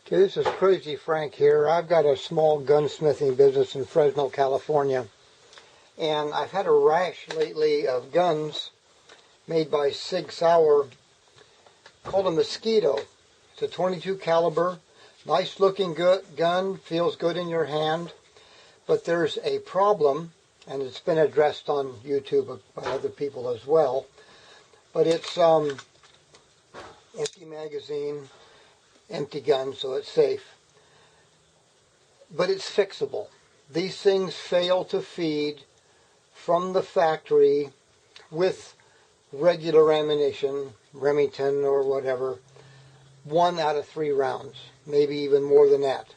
Okay, this is Crazy Frank here. I've got a small gunsmithing business in Fresno, California. And I've had a rash lately of guns made by Sig Sauer called a Mosquito. It's a 22 caliber, nice looking gun, feels good in your hand. But there's a problem, and it's been addressed on YouTube by other people as well. But it's empty magazine, empty gun, so it's safe. But it's fixable. These things fail to feed from the factory with regular ammunition, Remington or whatever, 1 out of 3 rounds, maybe even more than that.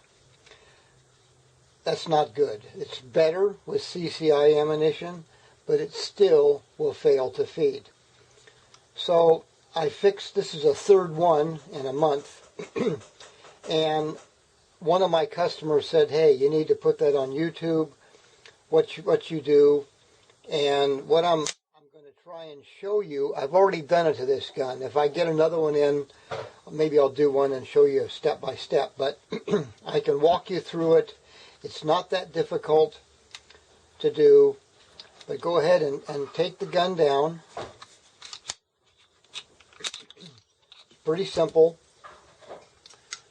That's not good. It's better with CCI ammunition, but it still will fail to feed. So I fixed, this is a third one in a month, and one of my customers said, hey, you need to put that on YouTube, what you do, and what I'm going to try and show you. I've already done it to this gun. If I get another one in, maybe I'll do one and show you step by step, but I can walk you through it. It's not that difficult to do, but go ahead and take the gun down. Pretty simple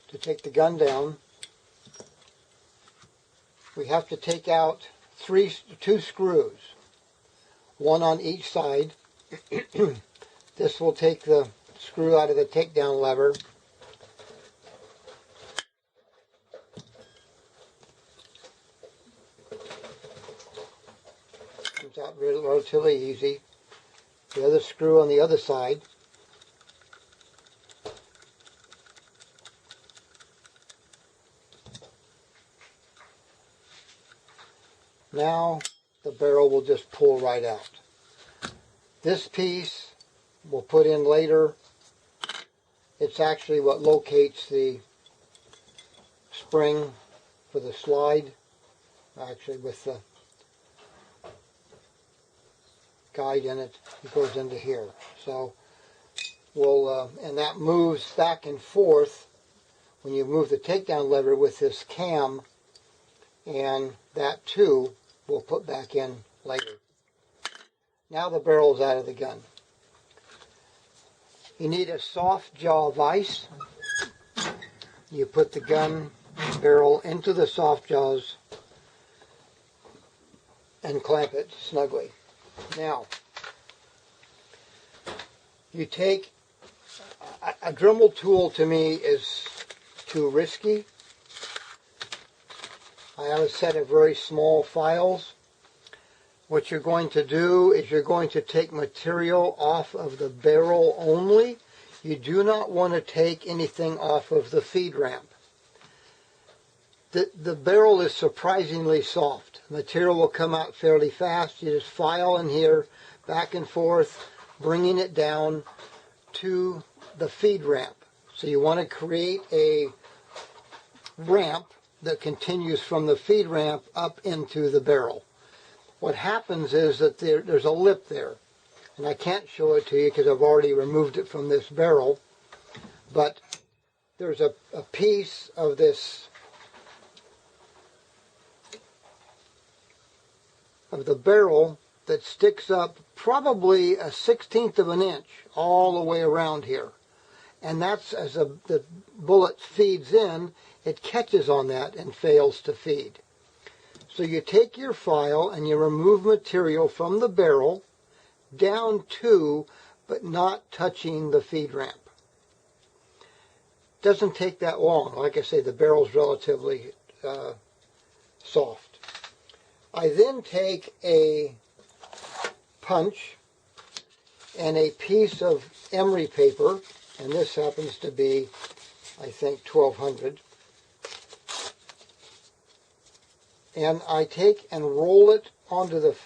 to take the gun down. We have to take out 2 screws, 1 on each side. This will take the screw out of the takedown lever. Comes out relatively easy. The other screw on the other side. Now the barrel will just pull right out. This piece we'll put in later. It's actually what locates the spring for the slide, actually with the guide in it. It goes into here. So we'll, and that moves back and forth when you move the takedown lever with this cam, and that too we'll put back in later. Now the barrel's out of the gun. You need a soft jaw vise. You put the gun barrel into the soft jaws and clamp it snugly. Now, you take a Dremel tool. To me is too risky. I have a set of very small files. What you're going to do is you're going to take material off of the barrel only. You do not want to take anything off of the feed ramp. The barrel is surprisingly soft. Material will come out fairly fast. You just file in here, back and forth, bringing it down to the feed ramp. So you want to create a ramp that continues from the feed ramp up into the barrel. What happens is that there's a lip there, and I can't show it to you because I've already removed it from this barrel, but there's a piece of this, of the barrel, that sticks up probably a 1/16 of an inch all the way around here. And that's, as the bullet feeds in, it catches on that and fails to feed. So you take your file and you remove material from the barrel down to, but not touching the feed ramp. Doesn't take that long. Like I say, the barrel's relatively soft. I then take a punch and a piece of emery paper, and this happens to be, I think, 1200. And I take and roll it onto the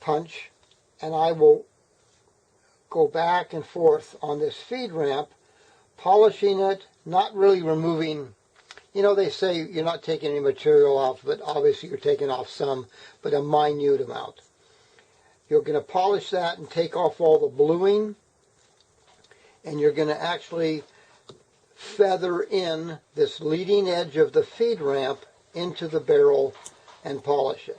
punch, and I will go back and forth on this feed ramp, polishing it, not really removing. You know, they say you're not taking any material off, but obviously you're taking off some, but a minute amount. You're going to polish that and take off all the bluing, and you're going to actually feather in this leading edge of the feed ramp into the barrel and polish it.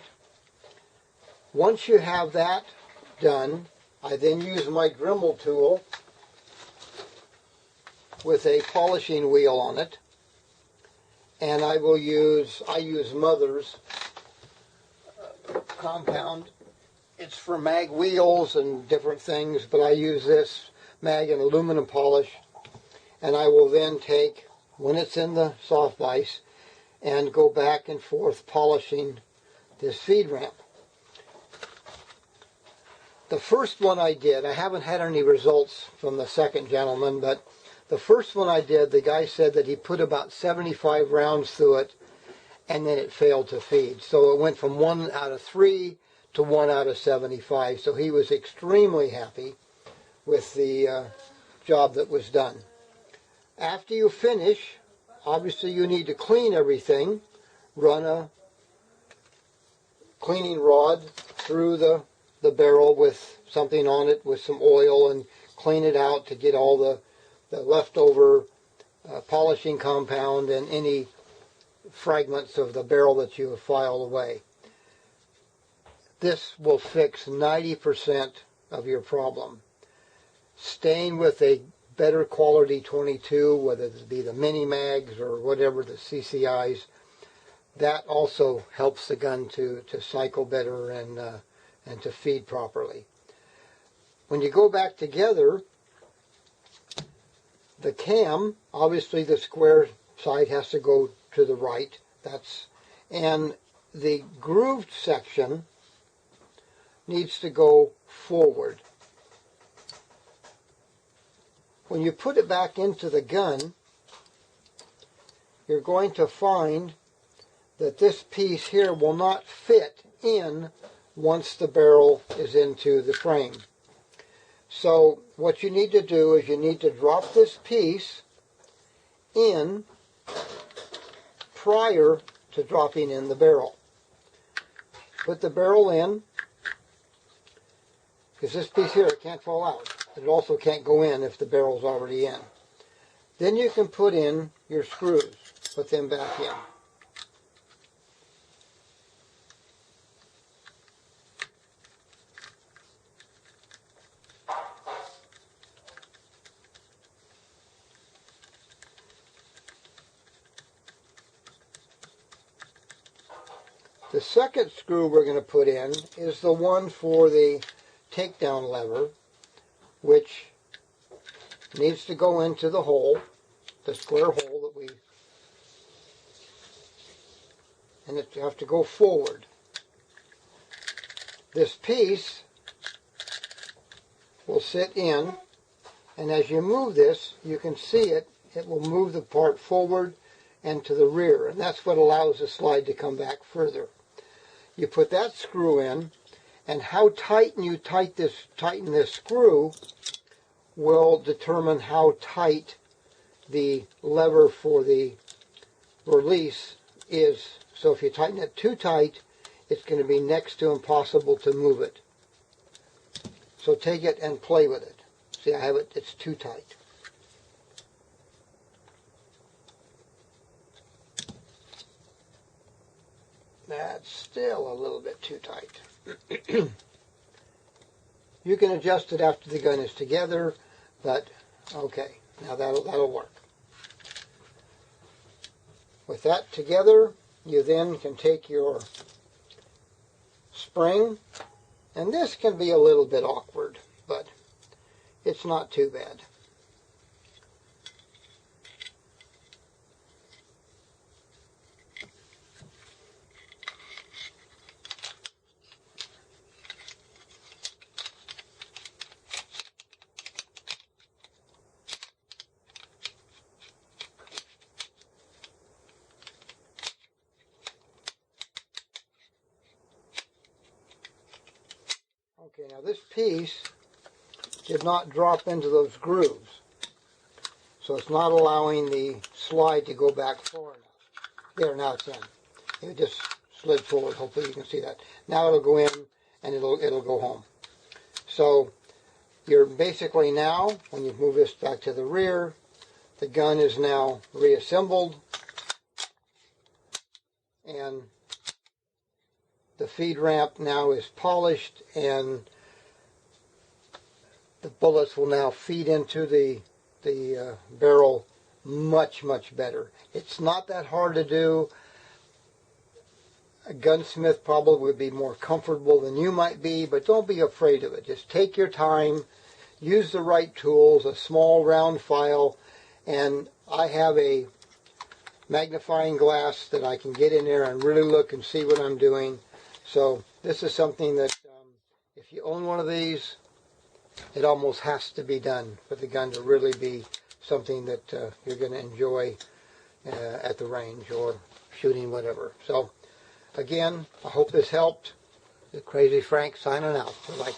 Once you have that done, I then use my Dremel tool with a polishing wheel on it, and I use Mother's compound. It's for mag wheels and different things, but I use this mag and aluminum polish, and I will then take, when it's in the soft vise, and go back and forth polishing this feed ramp. The first one I did, I haven't had any results from the second gentleman, but the first one I did, the guy said that he put about 75 rounds through it, and then it failed to feed. So it went from 1 out of 3 to 1 out of 75. So he was extremely happy with the job that was done. After you finish, obviously you need to clean everything. Run a cleaning rod through the barrel with something on it with some oil and clean it out to get all the leftover polishing compound and any fragments of the barrel that you have filed away. This will fix 90% of your problem. Staying with a better quality 22, whether it be the mini mags or whatever, the CCIs, that also helps the gun to cycle better and to feed properly. When you go back together, the cam, obviously the square side has to go to the right. And the grooved section needs to go forward. When you put it back into the gun, you're going to find that this piece here will not fit in once the barrel is into the frame. So what you need to do is you need to drop this piece in prior to dropping in the barrel. Put the barrel in, because this piece here, it can't fall out. It also can't go in if the barrel's already in. Then you can put in your screws. Put them back in. The second screw we're going to put in is the one for the takedown lever, which needs to go into the hole, the square hole that we, and it have to go forward. This piece will sit in, and as you move this, you can see it will move the part forward and to the rear, and that's what allows the slide to come back further. You put that screw in, and how tight you tighten this screw will determine how tight the lever for the release is. So if you tighten it too tight, it's going to be next to impossible to move it. So take it and play with it. See, I have it, it's too tight. That's still a little bit too tight. You can adjust it after the gun is together, but okay, now that'll work. With that together, you then can take your spring, and this can be a little bit awkward, but it's not too bad. Okay, now this piece did not drop into those grooves, so it's not allowing the slide to go back far enough. There, now it's in. It just slid forward. Hopefully you can see that. Now it'll go in and it'll go home. So you're basically now, when you move this back to the rear, The gun is now reassembled, and the feed ramp now is polished, and the bullets will now feed into the barrel much better. It's not that hard to do. A gunsmith probably would be more comfortable than you might be, but don't be afraid of it. Just take your time, use the right tools, a small round file, and I have a magnifying glass that I can get in there and really look and see what I'm doing. So this is something that if you own one of these, it almost has to be done for the gun to really be something that you're going to enjoy at the range or shooting, whatever. So again, I hope this helped. The Crazy Frank signing out. Bye-bye.